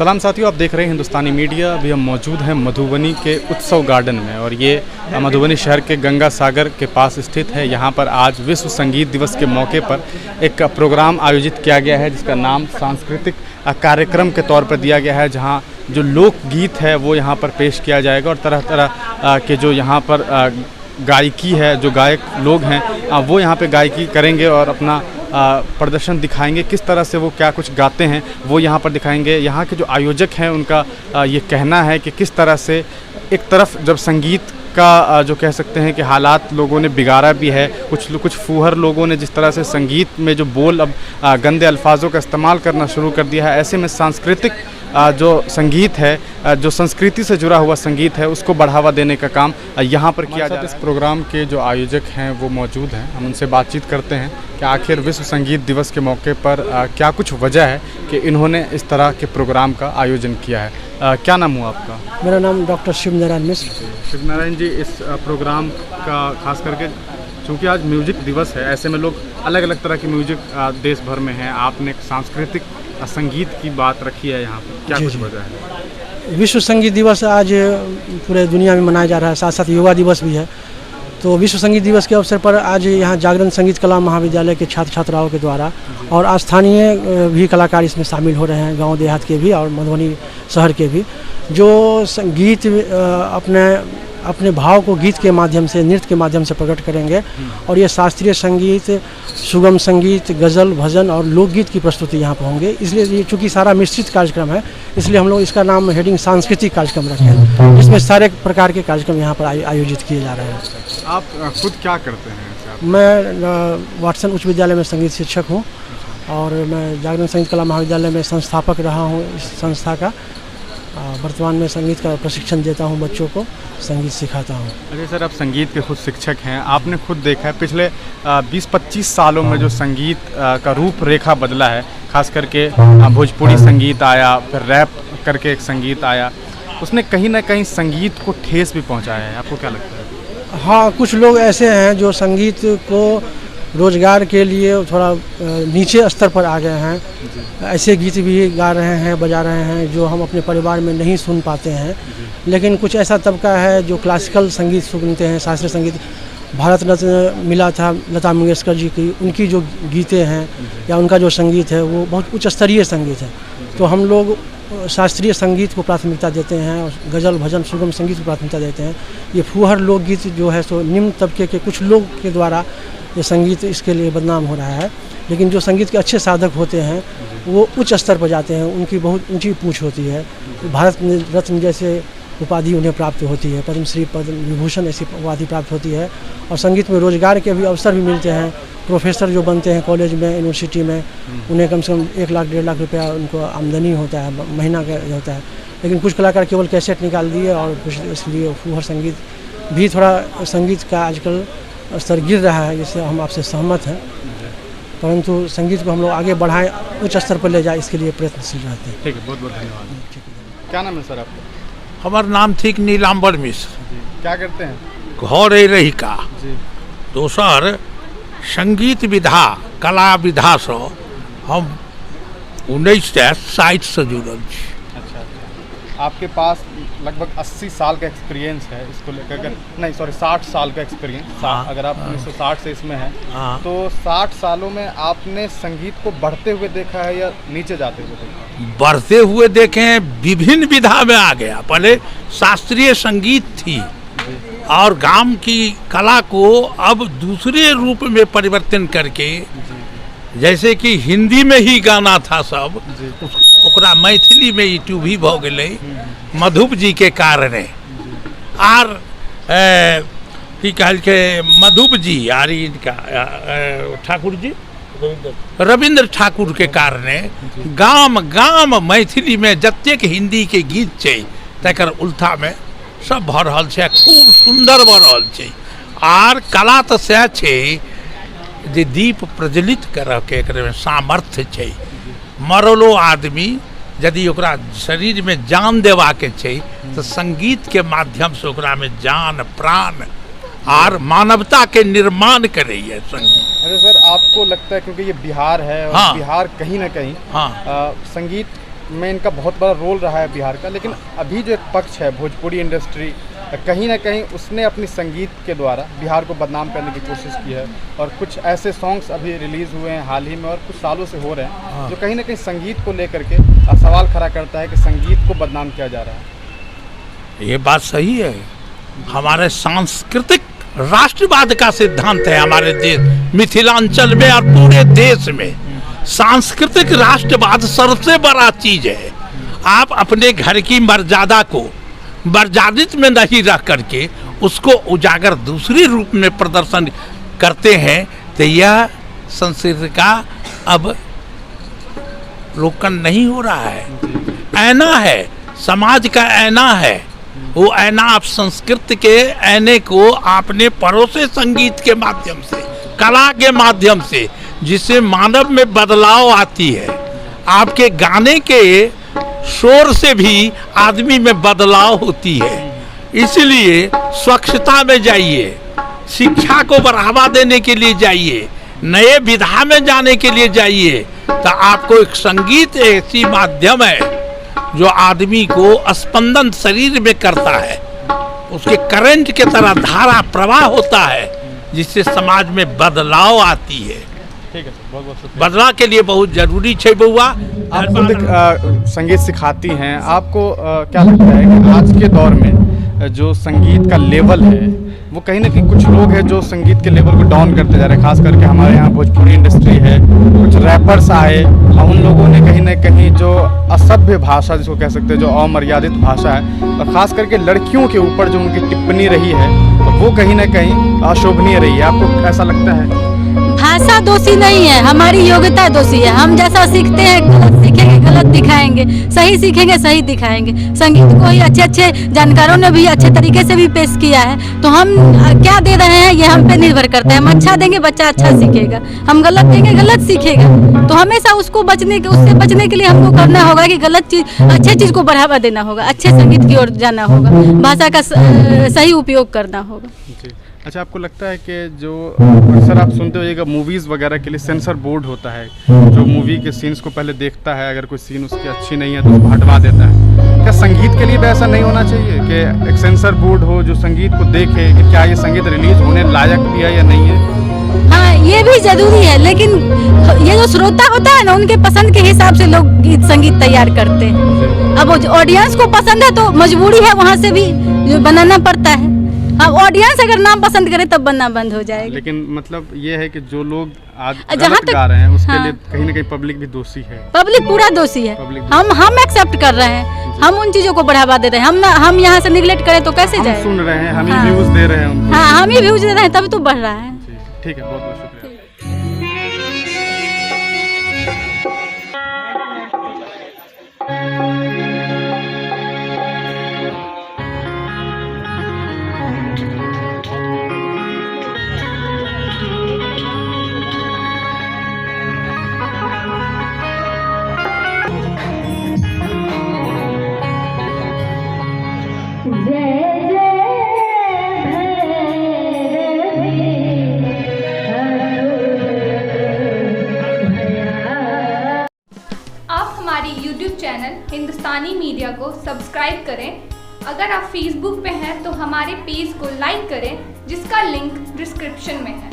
सलाम साथियों, आप देख रहे हैं हिंदुस्तानी मीडिया। अभी हम मौजूद हैं मधुबनी के उत्सव गार्डन में और ये मधुबनी शहर के गंगा सागर के पास स्थित है। यहाँ पर आज विश्व संगीत दिवस के मौके पर एक प्रोग्राम आयोजित किया गया है जिसका नाम सांस्कृतिक कार्यक्रम के तौर पर दिया गया है, जहाँ जो लोकगीत है वो यहाँ पर पेश किया जाएगा और तरह तरह के जो यहाँ पर गायकी है, जो गायक लोग हैं वो यहाँ पे गायकी करेंगे और अपना प्रदर्शन दिखाएंगे। किस तरह से वो क्या कुछ गाते हैं वो यहाँ पर दिखाएंगे। यहाँ के जो आयोजक हैं उनका ये कहना है कि किस तरह से एक तरफ जब संगीत का जो कह सकते हैं कि हालात लोगों ने बिगाड़ा भी है, कुछ फूहर लोगों ने जिस तरह से संगीत में जो बोल अब गंदे अल्फाजों का इस्तेमाल करना शुरू कर दिया है, ऐसे में सांस्कृतिक जो संगीत है, जो संस्कृति से जुड़ा हुआ संगीत है, उसको बढ़ावा देने का काम यहाँ पर किया जाता है। इस प्रोग्राम के जो आयोजक हैं वो मौजूद हैं, हम उनसे बातचीत करते हैं कि आखिर विश्व संगीत दिवस के मौके पर क्या कुछ वजह है कि इन्होंने इस तरह के प्रोग्राम का आयोजन किया है। क्या नाम हुआ आपका? मेरा नाम डॉक्टर शिव नारायण मिश्र। शिव नारायण जी, इस प्रोग्राम का खास करके चूँकि आज म्यूजिक दिवस है, ऐसे में लोग अलग अलग तरह की म्यूजिक देश भर में हैं, आपने सांस्कृतिक संगीत की बात रखी है यहाँ पर, क्या कुछ वजह है? विश्व संगीत दिवस आज पूरे दुनिया में मनाया जा रहा है, साथ साथ योगा दिवस भी है। तो विश्व संगीत दिवस के अवसर पर आज यहाँ जागरण संगीत कला महाविद्यालय के छात्र छात्राओं के द्वारा और स्थानीय भी कलाकार इसमें शामिल हो रहे हैं, गांव देहात के भी और मधुबनी शहर के भी, जो संगीत अपने भाव को गीत के माध्यम से, नृत्य के माध्यम से प्रकट करेंगे। और ये शास्त्रीय संगीत, सुगम संगीत, गज़ल, भजन और लोकगीत की प्रस्तुति यहाँ पर होंगे। इसलिए ये चूँकि सारा मिश्रित कार्यक्रम है, इसलिए हम लोग इसका नाम हेडिंग सांस्कृतिक कार्यक्रम रखे हैं, जिसमें सारे प्रकार के कार्यक्रम यहाँ पर आयोजित किए जा रहे हैं। आप खुद क्या करते हैं? मैं वाटसन उच्च विद्यालय में संगीत शिक्षक हूँ और मैं जागरण संगीत कला महाविद्यालय में संस्थापक रहा हूँ इस संस्था का। वर्तमान में संगीत का प्रशिक्षण देता हूँ, बच्चों को संगीत सिखाता हूँ। अरे सर, आप संगीत के खुद शिक्षक हैं, आपने खुद देखा है पिछले 20-25 सालों में जो संगीत का रूप रेखा बदला है, खास करके भोजपुरी संगीत आया, फिर रैप करके एक संगीत आया, उसने कहीं ना कहीं संगीत को ठेस भी पहुँचाया है। आपको क्या लगता है? हाँ, कुछ लोग ऐसे हैं जो संगीत को रोजगार के लिए थोड़ा नीचे स्तर पर आ गए हैं। ऐसे गीत भी गा रहे हैं, बजा रहे हैं जो हम अपने परिवार में नहीं सुन पाते हैं। लेकिन कुछ ऐसा तबका है जो क्लासिकल संगीत सुनते हैं, शास्त्रीय संगीत। भारत रत्न मिला था लता मंगेशकर जी की, उनकी जो गीतें हैं या उनका जो संगीत है वो बहुत उच्च स्तरीय संगीत है। तो हम लोग शास्त्रीय संगीत को प्राथमिकता देते हैं और गज़ल, भजन, सुगम संगीत को प्राथमिकता देते हैं। ये फूहर लोकगीत जो है सो निम्न तबके के कुछ लोग के द्वारा ये संगीत इसके लिए बदनाम हो रहा है। लेकिन जो संगीत के अच्छे साधक होते हैं वो उच्च स्तर पर जाते हैं, उनकी बहुत ऊंची पूंछ होती है। भारत रत्न जैसे उपाधि उन्हें प्राप्त होती है, पद्मश्री, पद्म विभूषण ऐसी उपाधि प्राप्त होती है। और संगीत में रोजगार के भी अवसर भी मिलते हैं। प्रोफेसर जो बनते हैं कॉलेज में, यूनिवर्सिटी में, उन्हें कम से कम 1 लाख 1.5 लाख रुपया उनको आमदनी होता है, महीना का होता है। लेकिन कुछ कलाकार केवल कैसेट निकाल दिए और कुछ इसलिए फूहर संगीत भी, थोड़ा संगीत का आजकल स्तर गिर रहा है, जिससे हम आपसे सहमत हैं। परंतु संगीत को हम लोग आगे बढ़ाएं, उच्च स्तर पर ले जाए, इसके लिए प्रयत्नशील रहते हैं। ठीक है, बहुत बहुत धन्यवाद। क्या नाम है सर आपका? हमार नाम थी नीलाम्बर मिश्र। क्या करते हैं? घर रही का दोसर संगीत विधा, कला विधा से हम 1960 से जुड़ल छी। अच्छा, आपके पास लगभग 80 साल का एक्सपीरियंस है इसको लेकर, नहीं सॉरी 60 साल का एक्सपीरियंस। अगर आप 1960 से इसमें हैं तो 60 सालों में आपने संगीत को बढ़ते हुए देखा है या नीचे जाते हुए देखा है? बढ़ते हुए देखे हैं, विभिन्न विधा में आ गया। पहले शास्त्रीय संगीत थी और गांव की कला को अब दूसरे रूप में परिवर्तन करके, जैसे कि हिंदी में ही गाना था सब, ओकरा मैथिली में यूट्यूब ही भ गए मधुप जी के कारणे। आर की कहल के मधुप जी आर इनका ठाकुर जी रविंद्र ठाकुर के कारणे गाम गाम मैथिली में जतेक हिंदी के गीत छै तकर उल्था में सब भ रहल छै, खूब सुंदर भ रहल छै। आर कला तो सह छै जे दीप प्रज्वलित करऽ के एकरे में सामर्थ्य छै। मरलो आदमी यदि ओकरा शरीर में जान देवा के छै तो संगीत के माध्यम से ओकरा में जान, प्राण और मानवता के निर्माण करे है संगीत। अरे सर, आपको लगता है क्योंकि ये बिहार है और बिहार कहीं ना कहीं संगीत में इनका बहुत बड़ा रोल रहा है बिहार का, लेकिन अभी जो एक पक्ष है भोजपुरी इंडस्ट्री, कहीं ना कहीं उसने अपनी संगीत के द्वारा बिहार को बदनाम करने की कोशिश की है। और कुछ ऐसे सॉन्ग्स अभी रिलीज़ हुए हैं हाल ही में और कुछ सालों से हो रहे हैं जो कहीं ना कहीं संगीत को लेकर के सवाल खड़ा करता है कि संगीत को बदनाम किया जा रहा है। ये बात सही है। हमारे सांस्कृतिक राष्ट्रवाद का सिद्धांत है हमारे देश मिथिलांचल में और पूरे देश में। सांस्कृतिक राष्ट्रवाद सबसे बड़ा चीज है। आप अपने घर की मर्यादा को मर्यादित में नहीं रख करके उसको उजागर दूसरी रूप में प्रदर्शन करते हैं तो यह संस्कृति का अब रोकन नहीं हो रहा है। ऐना है, समाज का ऐना है। वो ऐना आप संस्कृति के ऐने को आपने परोसे संगीत के माध्यम से, कला के माध्यम से, जिससे मानव में बदलाव आती है। आपके गाने के शोर से भी आदमी में बदलाव होती है। इसलिए स्वच्छता में जाइए, शिक्षा को बढ़ावा देने के लिए जाइए, नए विधा में जाने के लिए जाइए, तो आपको एक संगीत ऐसी माध्यम है जो आदमी को स्पंदन शरीर में करता है, उसके करंट के तरह धारा प्रवाह होता है, जिससे समाज में बदलाव आती है। ठीक है सर, बहुत बहुत शुक्रिया। बदलाव के लिए बहुत जरूरी है बउआ। आप खुद संगीत सिखाती हैं, आपको क्या लगता है कि आज के दौर में जो संगीत का लेवल है वो कहीं ना कहीं कुछ लोग हैं जो संगीत के लेवल को डाउन करते जा रहे हैं, खास करके हमारे यहाँ भोजपुरी इंडस्ट्री है, कुछ रैपर्स आए और उन लोगों ने कहीं ना कहीं जो असभ्य भाषा जिसको कह सकते हैं, जो अमर्यादित भाषा है, और खास करके लड़कियों के ऊपर जो उनकी टिप्पणी रही है तो वो कहीं ना कहीं अशोभनीय रही है। आपको ऐसा लगता है? भाषा दोषी नहीं है, हमारी योग्यता दोषी है। हम जैसा सीखते हैं गलत सीखेंगे गलत दिखाएंगे, सही सीखेंगे सही दिखाएंगे। संगीत को ही अच्छे अच्छे जानकारों ने भी अच्छे तरीके से भी पेश किया है, तो हम क्या दे रहे हैं ये हम पे निर्भर करता है। हम अच्छा देंगे बच्चा अच्छा सीखेगा, हम गलत देंगे गलत सीखेगा। तो हमेशा उससे बचने के लिए हमको करना होगा कि गलत चीज अच्छे चीज को बढ़ावा देना होगा, अच्छे संगीत की ओर जाना होगा, भाषा का सही उपयोग करना होगा। अच्छा, आपको लगता है कि जो अक्सर आप सुनते होइएगा मूवीज़ वगैरह के लिए सेंसर बोर्ड होता है जो मूवी के सीन्स को पहले देखता है, अगर कोई सीन उसकी अच्छी नहीं है तो उसको हटवा देता है। क्या संगीत के लिए भी ऐसा नहीं होना चाहिए कि एक सेंसर बोर्ड हो जो संगीत को देखे कि क्या ये संगीत रिलीज होने लायक भी है या नहीं है? हाँ, ये भी जरूरी है, लेकिन ये जो श्रोता होता है ना उनके पसंद के हिसाब से लोग गीत संगीत तैयार करते हैं। अब ऑडियंस को पसंद है तो मजबूरी है वहाँ से भी बनाना पड़ता है। अब ऑडियंस अगर ना पसंद करे तब बनना बंद हो जाएगा। लेकिन मतलब ये है कि जो लोग आज गलत गा रहे हैं उसके लिए कहीं ना कहीं पब्लिक भी दोषी है। पब्लिक पूरा दोषी है। हम एक्सेप्ट कर रहे हैं, हम उन चीजों को बढ़ावा दे रहे हैं। हम यहाँ से निगलेक्ट करें तो कैसे जाए? सुन रहे हैं, हम ही व्यूज दे रहे हैं। हाँ, हम ही व्यूज दे रहे हैं तभी तो बढ़ रहा है। ठीक है, बहुत बहुत शुक्रिया। YouTube चैनल हिंदुस्तानी मीडिया को सब्सक्राइब करें। अगर आप Facebook पे हैं तो हमारे पेज को लाइक करें जिसका लिंक डिस्क्रिप्शन में है।